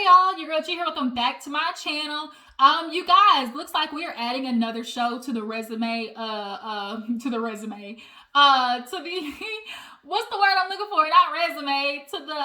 y'all, your girl G here. Welcome back to my channel. You guys, looks like we are adding another show to the resume. To the what's the word I'm looking for? Not resume. To the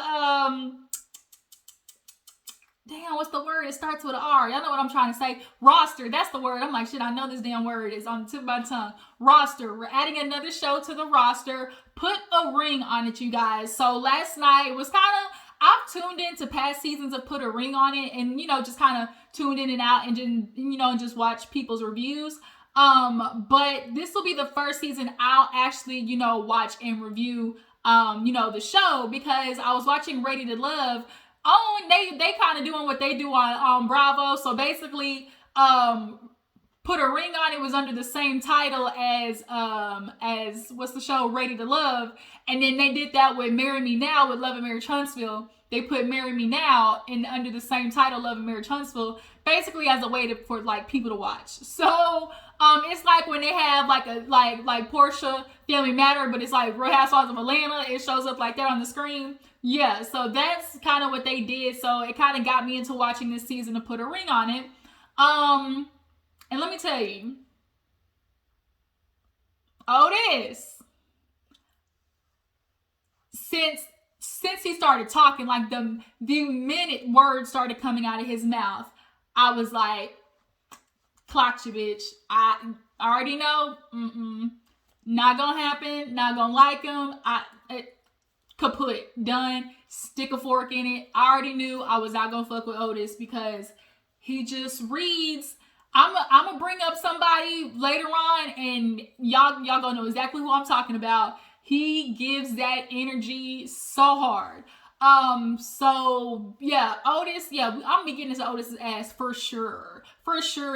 damn, what's the word? It starts with an R. Y'all know what I'm trying to say. Roster. That's the word. I'm like, shit, I know this damn word is on the tip of my tongue. Roster. We're adding another show to the roster. Put a ring on it, you guys. So last night was kind of, I've tuned into past seasons of Put a Ring on It and, just kind of tuned in and out and then, just watch people's reviews. But this will be the first season I'll actually, watch and review, the show, because I was watching Ready to Love. Oh, and they kind of doing what they do on Bravo. So basically, Put a Ring on It was under the same title as what's the show, Ready to Love. And then they did that with Marry Me Now with Love and Marriage Huntsville. They put Marry Me Now under the same title, Love and Marriage Huntsville, basically as a way for people to watch. So it's like when they have like Portia Family Matter, but it's like Real Housewives of Atlanta. It shows up like that on the screen. Yeah, so that's kind of what they did. So it kind of got me into watching this season to Put a Ring on It. And let me tell you, Otis, since he started talking, like the minute words started coming out of his mouth, I was like, clocked you, bitch. I already know. Not gonna happen. Not gonna like him. Kaput. Done. Stick a fork in it. I already knew I was not gonna fuck with Otis because he just reads. I'm gonna bring up somebody later on and y'all gonna know exactly who I'm talking about. He gives that energy so hard. So yeah, Otis, yeah, I'm gonna be getting into Otis's ass for sure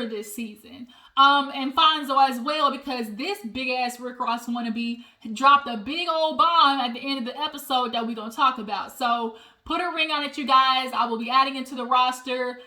this season. And Fonzo as well, because this big ass Rick Ross wannabe dropped a big old bomb at the end of the episode that we're gonna talk about. So put a ring on it, you guys. I will be adding it to the roster.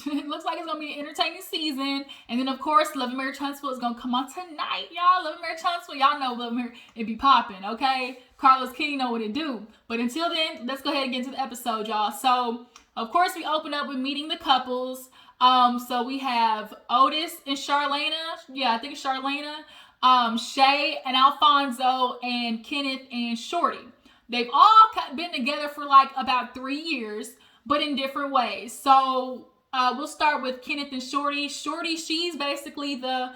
It looks like it's gonna be an entertaining season. And then of course Love and Marriage Huntsville is gonna come on tonight, y'all. Love and Marriage Huntsville, y'all know Love and Marriage, it be popping, okay? Carlos King know what it do. But until then, let's go ahead and get into the episode, y'all. So of course we open up with meeting the couples. So we have Otis and Charlena. Yeah, I think it's Charlena. Shay and Alfonso and Kenneth and Shorty. They've all been together for like about 3 years, but in different ways. So we'll start with Kenneth and Shorty. Shorty, she's basically the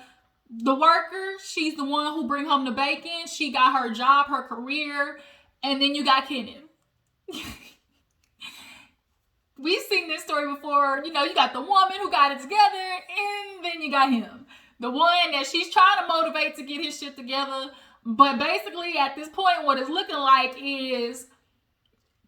worker. She's the one who bring home the bacon. She got her job, her career. And then you got Kenneth. We've seen this story before. You got the woman who got it together, and then you got him. The one that she's trying to motivate to get his shit together. But basically, at this point, what it's looking like is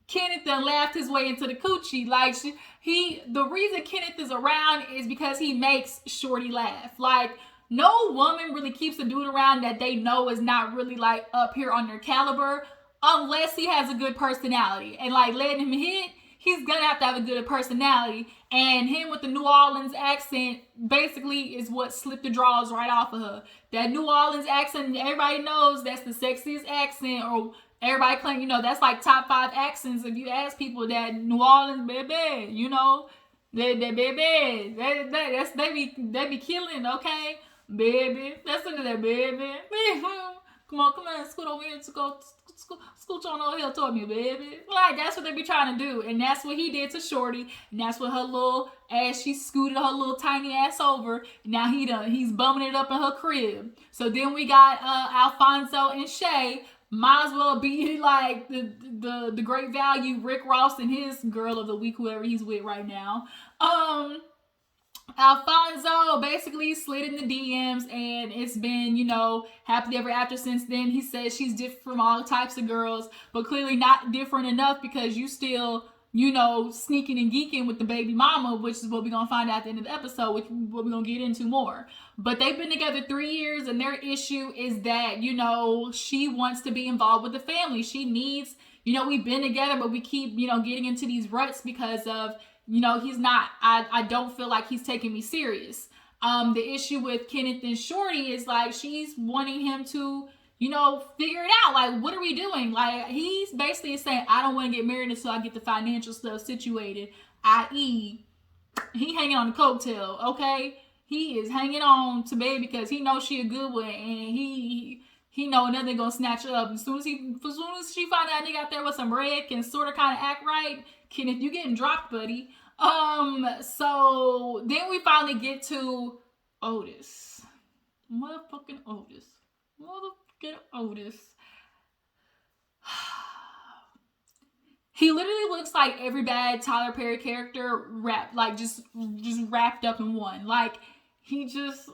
Kenneth done laughed his way into the coochie. Like, the reason Kenneth is around is because he makes Shorty laugh. Like, no woman really keeps a dude around that they know is not really, like, up here on their caliber, unless he has a good personality. And, like, letting him hit, he's gonna have to have a good personality. And him with the New Orleans accent basically is what slipped the draws right off of her. That New Orleans accent, everybody knows that's the sexiest accent, or everybody claim, that's like top 5 accents. If you ask people that New Orleans, baby, they baby, they be killing, okay, baby. Listen to that, baby. Come on, scoot over here to go. Scooch on over here toward me, baby. Like, that's what they be trying to do. And that's what he did to Shorty. And that's what her little ass, she scooted her little tiny ass over. Now he's bumming it up in her crib. So then we got Alfonso and Shay. Might as well be like the great value Rick Ross and his girl of the week, whoever he's with right now. Alfonso basically slid in the DMs, and it's been, happily ever after since then. He says she's different from all types of girls, but clearly not different enough because you still, sneaking and geeking with the baby mama, which is what we're going to find out at the end of the episode, which what we're going to get into more. But they've been together 3 years, and their issue is that, she wants to be involved with the family. She needs, we've been together, but we keep, getting into these ruts because of, he's not, I don't feel like he's taking me serious. The issue with Kenneth and Shorty is like, she's wanting him to, figure it out. Like, what are we doing? Like, he's basically saying, I don't want to get married until I get the financial stuff situated, i.e., he hanging on the coattail, okay? He is hanging on to baby because he knows she a good one, and he know nothing gonna snatch her up. As soon as she find out nigga out there with some red can sort of kind of act right, Kenneth, you getting dropped, buddy. So then we finally get to Otis. Motherfucking Otis. He literally looks like every bad Tyler Perry character wrapped, like just wrapped up in one. Like, he just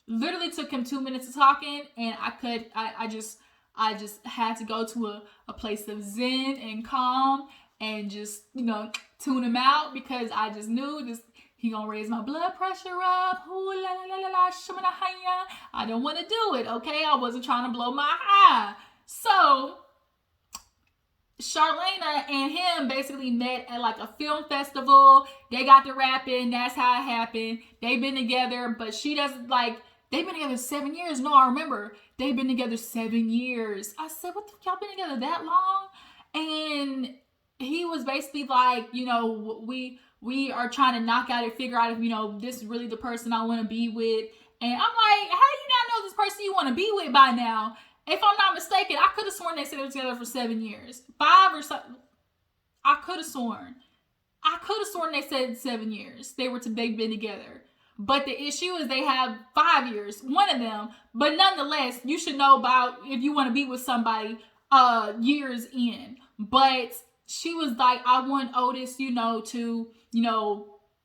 literally took him 2 minutes of talking, and I just had to go to a place of zen and calm and just, tune him out, because I just knew he gonna raise my blood pressure up. Ooh, la, la, la, la, I don't want to do it, okay? I wasn't trying to blow my high. So Charlena and him basically met at like a film festival. They got to rapping. That's how it happened. They've been together, but she doesn't like. They've been together 7 years. No, I remember. They've been together 7 years. I said, what the y'all been together that long? And he was basically like, we are trying to knock out and figure out if, this is really the person I want to be with. And I'm like, how do you not know this person you want to be with by now? If I'm not mistaken, I could have sworn they said they were together for 7 years. 5 or something. I could have sworn they said 7 years. They've been together. But the issue is they have 5 years, one of them. But nonetheless, you should know about if you want to be with somebody years in. But she was like, I want Otis, to,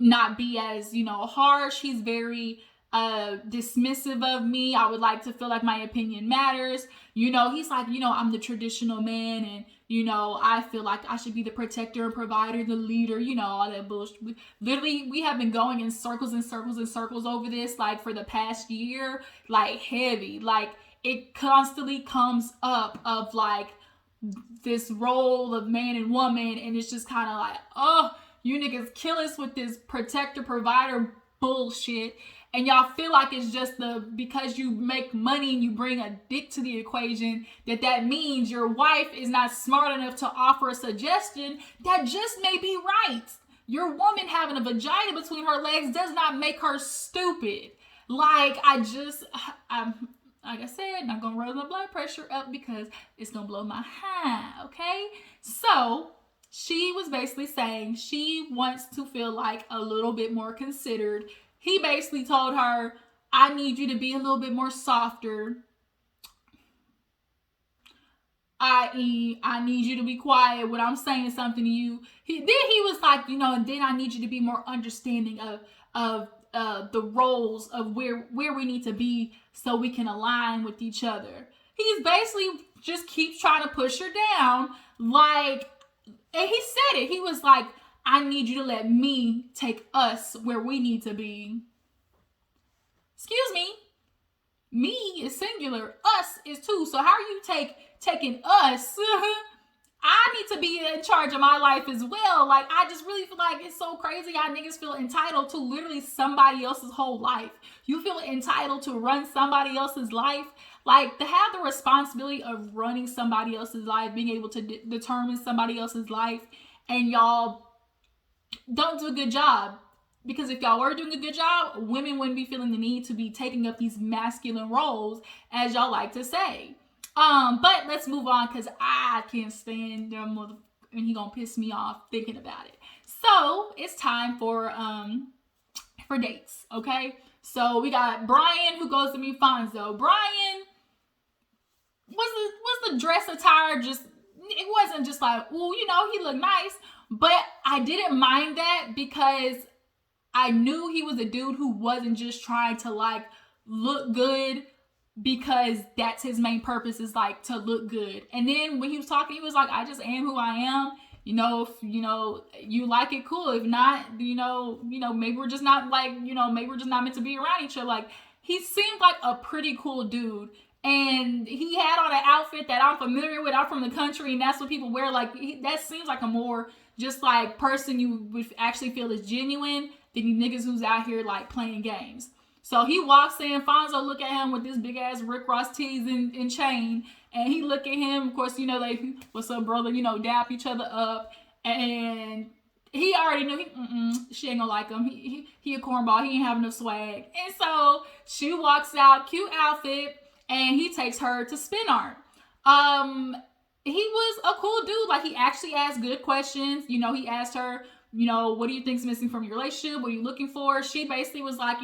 not be as, harsh. He's very dismissive of me. I would like to feel like my opinion matters. He's like, I'm the traditional man, and I feel like I should be the protector and provider, the leader, all that bullshit. Literally, we have been going in circles and circles and circles over this, like, for the past year, like, heavy. Like, it constantly comes up of, like, this role of man and woman, and it's just kind of like, oh, you niggas kill us with this protector, provider bullshit. And y'all feel like it's just because you make money and you bring a dick to the equation, that means your wife is not smart enough to offer a suggestion that just may be right. Your woman having a vagina between her legs does not make her stupid. Like, I'm like I said, not gonna raise my blood pressure up because it's gonna blow my high, okay? So she was basically saying she wants to feel like a little bit more considered. He basically told her, I need you to be a little bit more softer. I.e., I need you to be quiet when I'm saying something to you. He was like, and then I need you to be more understanding of the roles of where we need to be so we can align with each other. He's basically just keeps trying to push her down. Like, and he said it. He was like, I need you to let me take us where we need to be. Excuse me. Me is singular. Us is two. So how are you taking us? I need to be in charge of my life as well. Like, I just really feel like it's so crazy how niggas feel entitled to literally somebody else's whole life. You feel entitled to run somebody else's life. Like, to have the responsibility of running somebody else's life, being able to determine somebody else's life, and y'all don't do a good job. Because if y'all were doing a good job, women wouldn't be feeling the need to be taking up these masculine roles, as y'all like to say. But let's move on, because I can't stand them, and he gonna piss me off thinking about it. So it's time for dates, okay? So we got Brian, who goes to meet Fonzo. Brian, was the dress attire just, it wasn't just like, ooh, he looked nice. But I didn't mind that because I knew he was a dude who wasn't just trying to, like, look good because that's his main purpose, is, like, to look good. And then when he was talking, he was like, I just am who I am. If, you like it, cool. If not, maybe we're just not, like, maybe we're just not meant to be around each other. Like, he seemed like a pretty cool dude. And he had on an outfit that I'm familiar with. I'm from the country, and that's what people wear. Like, that seems like a more just, like, person you would actually feel is genuine than you niggas who's out here, like, playing games. So he walks in, Fonzo look at him with this big ass Rick Ross tees and chain, and he look at him. Of course, they, what's up, brother? Dap each other up, and he already knew she ain't gonna like him. He a cornball. He ain't have enough swag, and so she walks out, cute outfit, and he takes her to spin art. He was a cool dude. Like, he actually asked good questions. He asked her, what do you think's missing from your relationship? What are you looking for? She basically was like,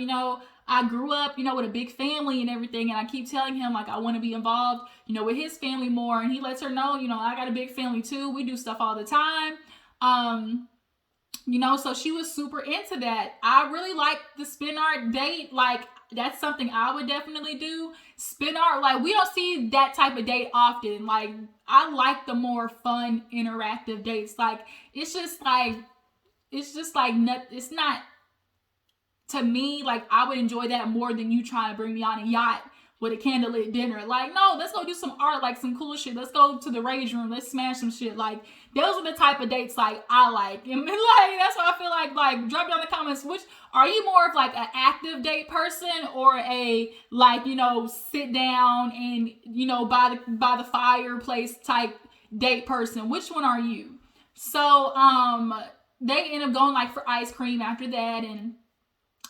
I grew up, with a big family and everything. And I keep telling him, like, I want to be involved, with his family more. And he lets her know, I got a big family too. We do stuff all the time. So she was super into that. I really like the spin art date. Like, that's something I would definitely do. Spin art, like, we don't see that type of date often. Like, I like the more fun, interactive dates. Like, it's not, to me, like, I would enjoy that more than you trying to bring me on a yacht with a candlelit dinner. Like, no, let's go do some art, like some cool shit. Let's go to the rage room. Let's smash some shit. Like, those are the type of dates, like, I like. And, like, that's why I feel like, drop down in the comments, which, are you more of, like, an active date person or a, like, sit down and, by the fireplace type date person? Which one are you? So, they end up going, like, for ice cream after that, and,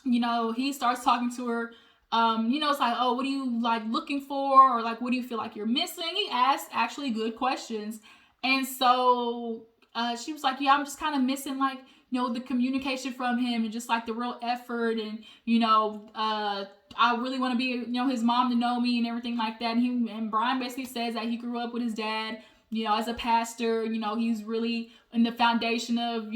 he starts talking to her. It's like, oh, what are you, like, looking for? Or, like, what do you feel like you're missing? He asked actually good questions. And so she was like, yeah, I'm just kind of missing, like, the communication from him and just, like, the real effort. And, I really want to be, his mom to know me and everything like that. And Brian basically says that he grew up with his dad, as a pastor. He's really in the foundation of,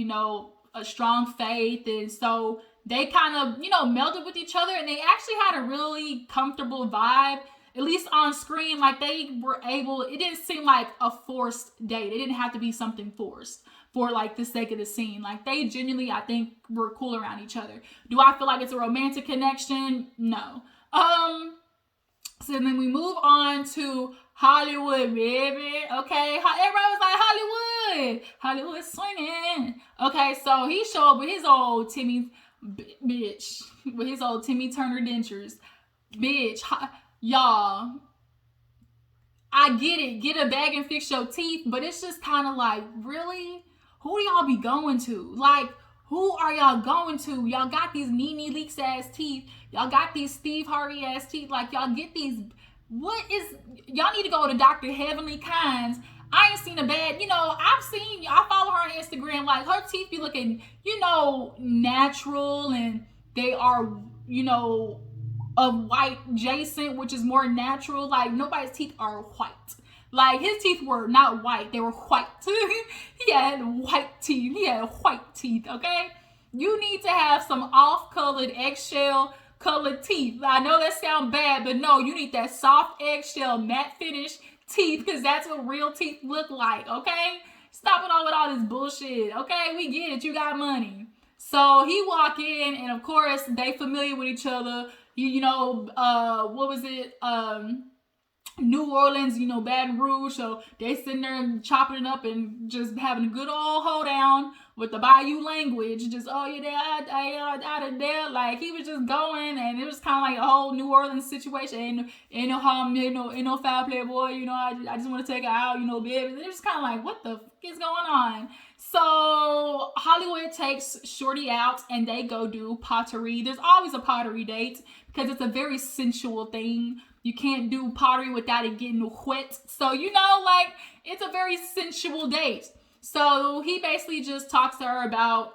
a strong faith. And so they kind of, melded with each other, and they actually had a really comfortable vibe, at least on screen. Like, they were able, it didn't seem like a forced date. It didn't have to be something forced for, like, the sake of the scene. Like, they genuinely, I think, were cool around each other. Do I feel like it's a romantic connection? No. So then we move on to Hollywood, baby. Okay, everybody was like, Hollywood swinging. Okay, so he showed up with his old Timmy Turner dentures. Bitch, y'all, I get it. Get a bag and fix your teeth, but it's just kind of like, really? Who do y'all be going to? Like, who are y'all going to? Y'all got these Nene Leakes ass teeth. Y'all got these Steve Harvey ass teeth. Like, y'all get these. Y'all need to go to Dr. Heavenly Kinds. I ain't seen a bad, I follow her on Instagram. Like, her teeth be looking, natural, and they are, of white adjacent, which is more natural. Like, nobody's teeth are white. Like, his teeth were not white, they were white. He had white teeth. He had white teeth, okay? You need to have some off-colored eggshell colored teeth. I know that sounds bad, but no, you need that soft eggshell matte finish teeth, because that's what real teeth look like, okay? Stop it all with all this bullshit, okay? We get it, you got money. So he walk in, and of course they familiar with each other. What was it? New Orleans, Baton Rouge. So they sitting there and chopping it up and just having a good old hoedown with the Bayou language. Just, oh, yeah, out of there. Like, he was just going, and it was kind of like a whole New Orleans situation. Ain't no harm, ain't no foul play, boy. I just want to take her out, baby. It was kind of like, what the fuck is going on? So Hollywood takes Shorty out, and they go do pottery. There's always a pottery date because it's a very sensual thing. You can't do pottery without it getting wet. So, it's a very sensual date. So he basically just talks to her about,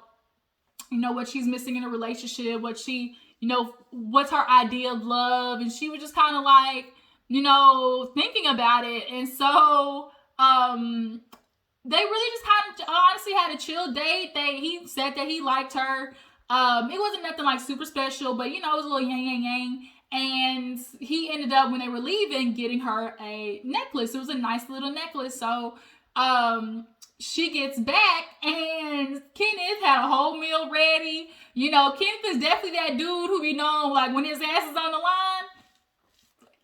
what she's missing in a relationship, what she, what's her idea of love. And she was just kind of like, thinking about it. And so, they really just kind of honestly had a chill date. He said that he liked her. It wasn't nothing like super special, but it was a little yang. And he ended up, when they were leaving, getting her a necklace. It was a nice little necklace. So she gets back, and Kenneth had a whole meal ready. Kenneth is definitely that dude who be known, like, when his ass is on the line.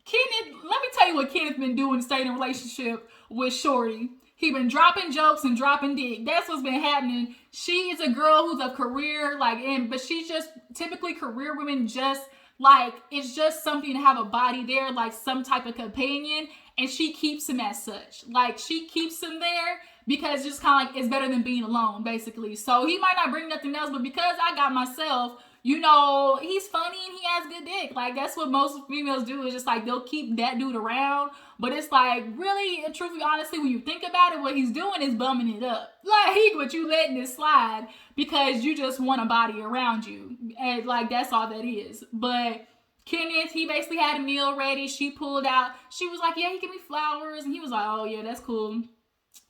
Kenneth, let me tell you what Kenneth been doing to stay in a relationship with Shorty. He been dropping jokes and dropping dick. That's what's been happening. She is a girl who's a career, but she's just typically career women just Like, it's just something to have a body there, like some type of companion. And she keeps him as such. Like, she keeps him there because just kind of like, it's better than being alone, basically. So he might not bring nothing else, but because I got myself, you know, he's funny and he has good dick. Like, that's what most females do, is just like, they'll keep that dude around. But it's like, really and truthfully, honestly, when you think about it, what he's doing is bumming it up. Like, but you letting it slide because you just want a body around you. And like, that's all that is. But Kenneth, he basically had a meal ready. She pulled out. She was like, yeah, he gave me flowers. And he was like, oh, yeah, that's cool.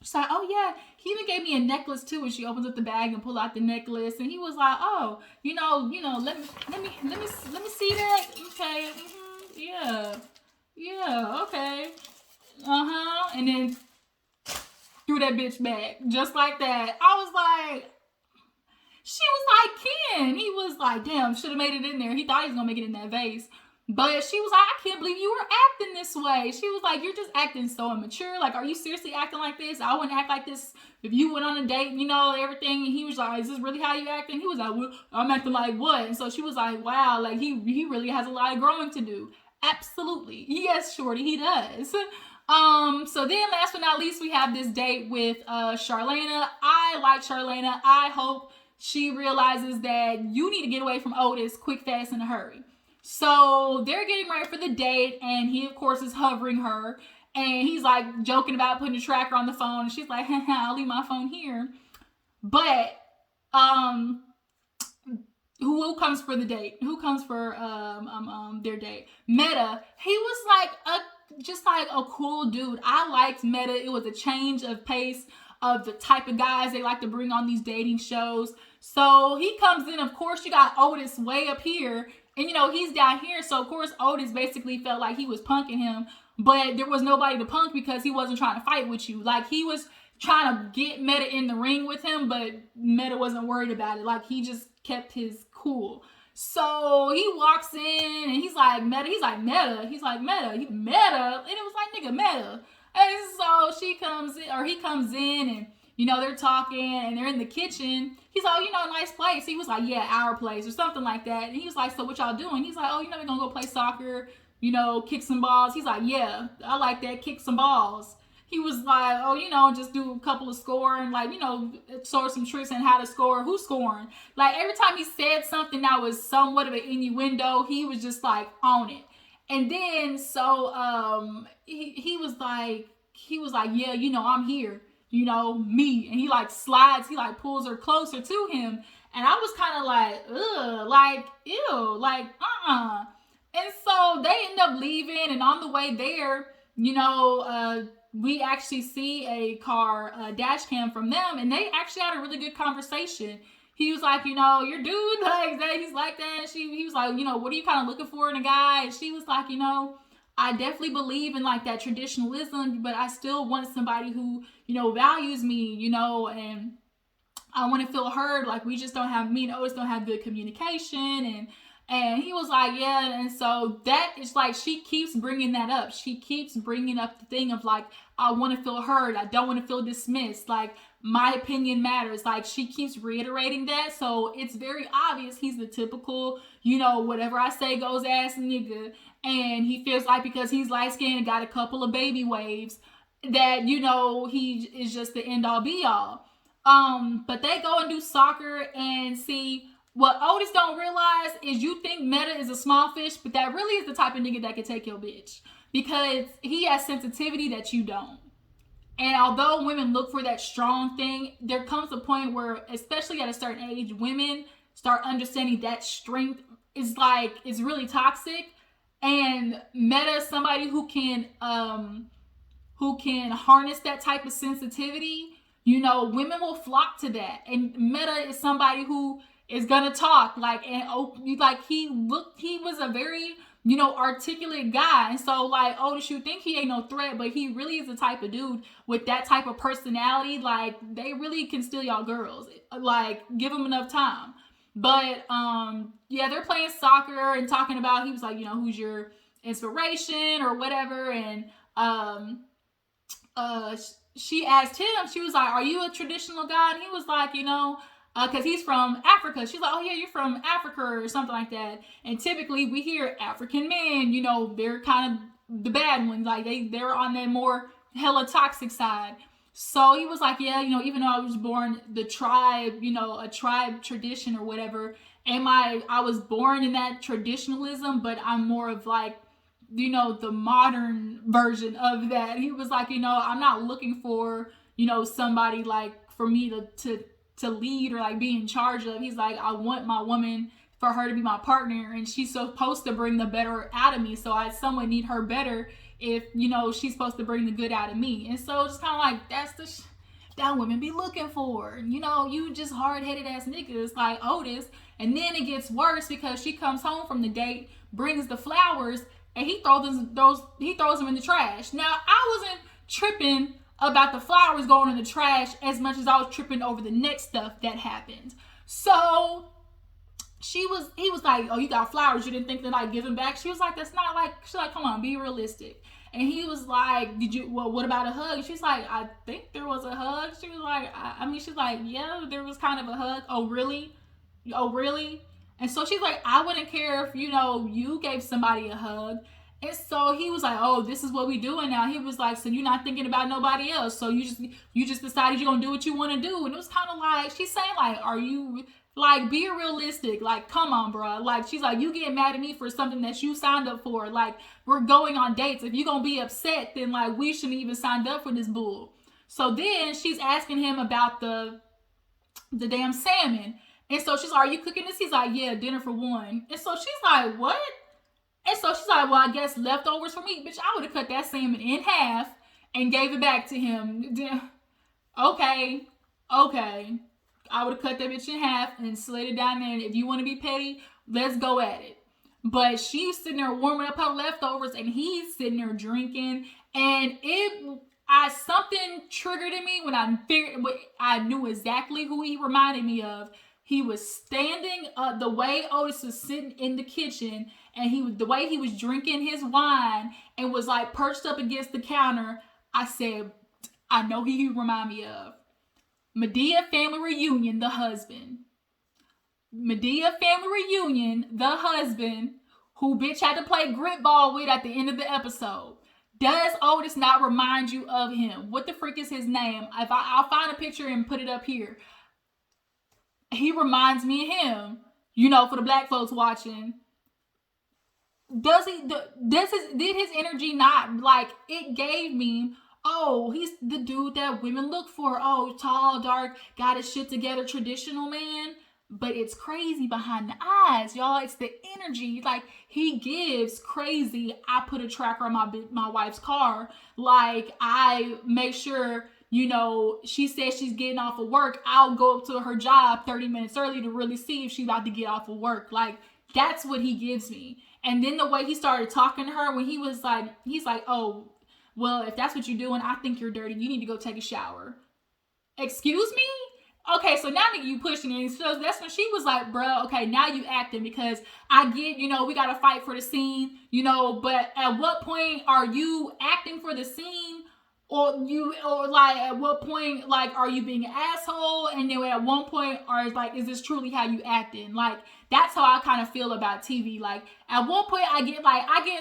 She's like, oh, yeah, he even gave me a necklace, too. And she opens up the bag and pulled out the necklace. And he was like, oh, you know, let me see that. Okay. Yeah, okay. And then threw that bitch back. Just like that. I was like, she was like, Ken. He was like, damn, should have made it in there. He thought he was going to make it in that vase. But she was like, I can't believe you were acting this way. She was like, you're just acting so immature. Like, are you seriously acting like this? I wouldn't act like this if you went on a date, you know, everything. And he was like, is this really how you acting? He was like, well, I'm acting like what? And so she was like, wow, like he really has a lot of growing to do. Absolutely. Yes, shorty, he does. So then last but not least, we have this date with Charlena. I like Charlena. I hope she realizes that you need to get away from Otis quick, fast, in a hurry. So they're getting ready for the date, and he, of course, is hovering her. And he's like joking about putting a tracker on the phone. And she's like, I'll leave my phone here. But who comes for the date? Who comes for their date? Meta. He was like just like a cool dude. I liked Meta. It was a change of pace of the type of guys they like to bring on these dating shows. So he comes in. Of course, you got Otis way up here. And, you know, he's down here. So, of course, Otis basically felt like he was punking him. But there was nobody to punk because he wasn't trying to fight with you. Like, he was trying to get Meta in the ring with him, but Meta wasn't worried about it. Like, he just kept his cool. So, he walks in, and he's like, Meta. He's like, Meta. He's like, Meta. Meta. And it was like, nigga, Meta. And so, he comes in, and, you know, they're talking, and they're in the kitchen. He's like, oh, you know, a nice place. He was like, yeah, our place, or something like that. And he was like, so what y'all doing? He's like, oh, you know, we're going to go play soccer, you know, kick some balls. He's like, yeah, I like that, kick some balls. He was like, oh, you know, just do a couple of scoring, like, you know, show some tricks on how to score, who's scoring. Like, every time he said something that was somewhat of an innuendo, he was just like on it. And then, so, he was like, yeah, you know, I'm here. You know, me. And he like slides, he like pulls her closer to him. And I was kind of like, ugh, like, ew, like, And so they end up leaving. And on the way there, you know, we actually see a car dash cam from them. And they actually had a really good conversation. He was like, you know, your dude like that. He's like that. And he was like, you know, what are you kind of looking for in a guy? And she was like, you know, I definitely believe in like that traditionalism, but I still want somebody who, you know, values me, you know, and I want to feel heard. Like, we just don't have, me and Otis don't have good communication. And he was like, yeah. And so that is like, she keeps bringing that up. She keeps bringing up the thing of like, I want to feel heard. I don't want to feel dismissed. Like, my opinion matters. Like, she keeps reiterating that. So it's very obvious he's the typical, you know, whatever I say goes ass nigga. And he feels like because he's light skinned and got a couple of baby waves that, you know, he is just the end all be all. But they go and do soccer, and see, what Otis don't realize is you think Meta is a small fish, but that really is the type of nigga that can take your bitch. Because he has sensitivity that you don't. And although women look for that strong thing, there comes a point where, especially at a certain age, women start understanding that strength is like, it's really toxic. And Meta is somebody who can harness that type of sensitivity. You know, women will flock to that. And Meta is somebody who is gonna talk like, and like he was a very, you know, articulate guy. And so like, Otis, you think he ain't no threat, but he really is the type of dude with that type of personality. Like, they really can steal y'all girls. Like, give them enough time. But yeah, they're playing soccer and talking about, he was like, you know, who's your inspiration or whatever. And she asked him, she was like, are you a traditional guy? And he was like, you know, because he's from Africa. She's like, oh yeah, you're from Africa or something like that. And typically we hear African men, you know, they're kind of the bad ones. Like they're on that more hella toxic side. So he was like, yeah, you know, even though I was born the tribe, you know, a tribe tradition or whatever, I was born in that traditionalism, but I'm more of like, you know, the modern version of that. He was like, you know, I'm not looking for, you know, somebody like for me to lead or like be in charge of. He's like, I want my woman for her to be my partner, and she's supposed to bring the better out of me. So I somewhat need her better if, you know, she's supposed to bring the good out of me. And so it's kind of like, that's the that women be looking for. You know, you just hard-headed ass niggas like Otis. And then it gets worse because she comes home from the date, brings the flowers, and he throws them in the trash. Now, I wasn't tripping about the flowers going in the trash as much as I was tripping over the next stuff that happened. So he was like, oh, you got flowers, you didn't think that I'd give them back? She was like, that's not like, she's like, come on, be realistic. And he was like, what about a hug? She's like, I think there was a hug. She was like, she's like, yeah, there was kind of a hug. Oh, really? And so she's like, I wouldn't care if, you know, you gave somebody a hug. And so he was like, oh, this is what we doing now. He was like, so you're not thinking about nobody else. So you just decided you're going to do what you want to do. And it was kind of like, she's saying like, are you, like, be realistic. Like, come on, bro. Like, she's like, you get mad at me for something that you signed up for. Like, we're going on dates. If you're going to be upset, then like, we shouldn't even signed up for this bull. So then she's asking him about the damn salmon. And so she's like, are you cooking this? He's like, yeah, dinner for one. And so she's like, what? And so she's like, well, I guess leftovers for me. Bitch, I would have cut that salmon in half and gave it back to him. Okay. I would have cut that bitch in half and slid it down there. And if you want to be petty, let's go at it. But she's sitting there warming up her leftovers and he's sitting there drinking. And something triggered in me when I knew exactly who he reminded me of. He was standing the way Otis was sitting in the kitchen, and the way he was drinking his wine and was like perched up against the counter. I said, I know who he remind me of. Medea Family Reunion, the husband. Medea Family Reunion, the husband, who bitch had to play grit ball with at the end of the episode. Does Otis not remind you of him? What the freak is his name? I'll find a picture and put it up here. He reminds me of him. You know, for the black folks watching. Did his energy not, like, it gave me, oh, he's the dude that women look for. Oh, tall, dark, got his shit together, traditional man. But it's crazy behind the eyes, y'all. It's the energy. Like, he gives crazy. I put a tracker on my wife's car. Like, I make sure, you know, she says she's getting off of work. I'll go up to her job 30 minutes early to really see if she's about to get off of work. Like, that's what he gives me. And then the way he started talking to her when he's like, oh, well, if that's what you're doing, I think you're dirty. You need to go take a shower. Excuse me? Okay, so now that you pushing it, so that's when she was like, bro, okay, now you acting, because I get, you know, we got to fight for the scene, you know, but at what point are you acting for the scene? Or like, at what point, like, are you being an asshole? And then at one point, is this truly how you acting? Like, that's how I kind of feel about TV. Like, at one point, I get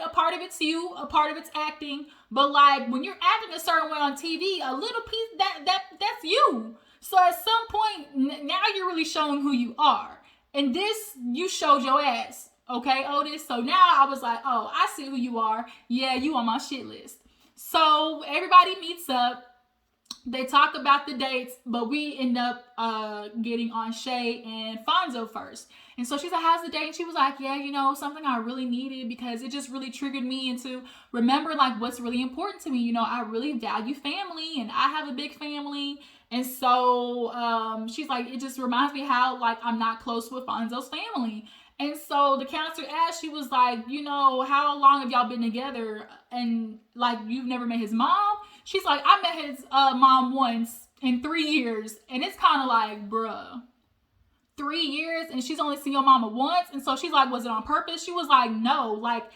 a part of it's you, a part of it's acting. But, like, when you're acting a certain way on TV, a little piece, that's you. So at some point, now you're really showing who you are. And this, you showed your ass. Okay, Otis? So now I was like, oh, I see who you are. Yeah, you on my shit list. So everybody meets up. They talk about the dates, but we end up getting on Shay and Fonzo first. And so she's like, how's the date? And she was like, yeah, you know, something I really needed, because it just really triggered me into remember, like, what's really important to me. You know, I really value family, and I have a big family. And so she's like, it just reminds me how, like, I'm not close with Fonzo's family. And so the counselor asked, she was like, you know, how long have y'all been together? And, like, you've never met his mom? She's like, I met his mom once in 3 years. And it's kind of like, bruh, 3 years? And she's only seen your mama once? And so she's like, was it on purpose? She was like, no. Like,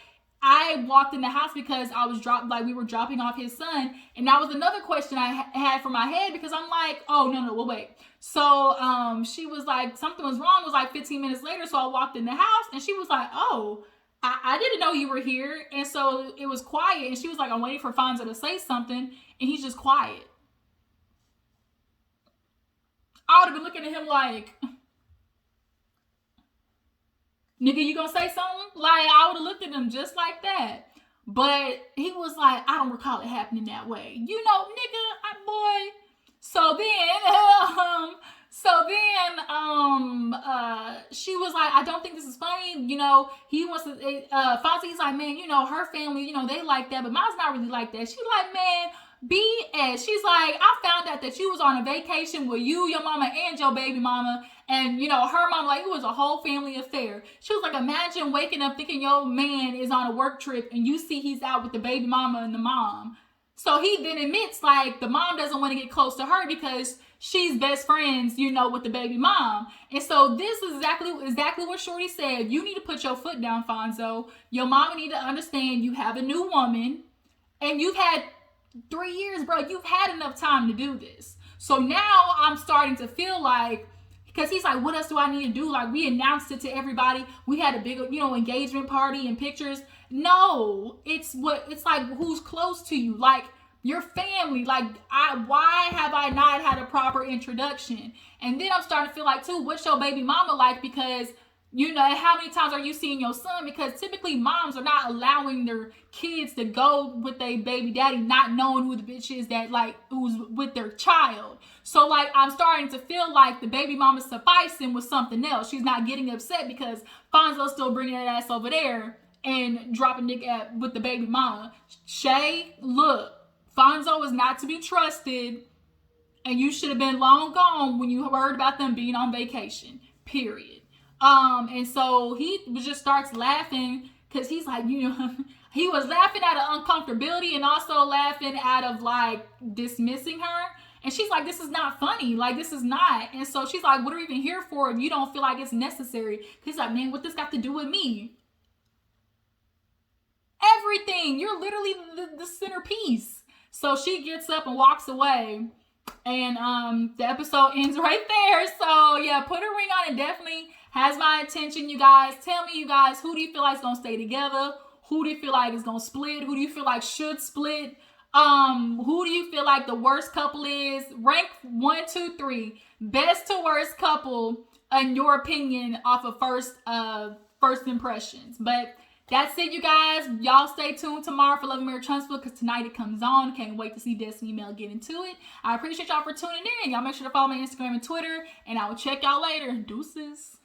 I walked in the house because I was we were dropping off his son, and that was another question I had for my head, because I'm like, oh no, well wait. So she was like, something was wrong. It was like 15 minutes later, so I walked in the house, and she was like, oh, I didn't know you were here. And so it was quiet, and she was like, I'm waiting for Fonzo to say something, and he's just quiet. I would have been looking at him like, nigga, you gonna say something? Like, I would have looked at him just like that. But he was like, I don't recall it happening that way. You know, nigga, boy. So then, she was like, I don't think this is funny. You know, he wants to, Fonzie's like, man, you know, her family, you know, they like that, but mine's not really like that. She's like, man, BS. She's like, I found out that you was on a vacation with you, your mama, and your baby mama. And, you know, her mom, like, it was a whole family affair. She was like, imagine waking up thinking your man is on a work trip and you see he's out with the baby mama and the mom. So he then admits, like, the mom doesn't want to get close to her because she's best friends, you know, with the baby mom. And so this is exactly what Shorty said. You need to put your foot down, Fonzo. Your mama need to understand you have a new woman and you've had 3 years, bro. You've had enough time to do this. So now I'm starting to feel like, because he's like, what else do I need to do? Like, we announced it to everybody. We had a big, you know, engagement party and pictures. No, it's like who's close to you, like your family. Like, why have I not had a proper introduction? And then I'm starting to feel like, too, what's your baby mama like? Because, you know, how many times are you seeing your son? Because typically moms are not allowing their kids to go with their baby daddy, not knowing who the bitch is that, like, who's with their child. So, like, I'm starting to feel like the baby mama's sufficing with something else. She's not getting upset because Fonzo's still bringing that ass over there and dropping dick with the baby mama. Shay, look, Fonzo is not to be trusted, and you should have been long gone when you heard about them being on vacation, period. And so he just starts laughing because he's like, you know, he was laughing out of uncomfortability and also laughing out of, like, dismissing her. And she's like, this is not funny. Like, this is not. And so she's like, what are we even here for if you don't feel like it's necessary? He's like, man, what this got to do with me? Everything. You're literally the centerpiece. So she gets up and walks away. And the episode ends right there. So, yeah, put a ring on it. Definitely has my attention, you guys. Tell me, you guys, who do you feel like is going to stay together? Who do you feel like is going to split? Who do you feel like should split? Who do you feel like the worst couple is? Rank 1, 2, 3. Best to worst couple in your opinion off of first impressions. But that's it, you guys. Y'all stay tuned tomorrow for Love and Marriage Huntsville because tonight it comes on. Can't wait to see Destiny Mel get into it. I appreciate y'all for tuning in. Y'all make sure to follow my Instagram and Twitter, and I will check y'all later. Deuces.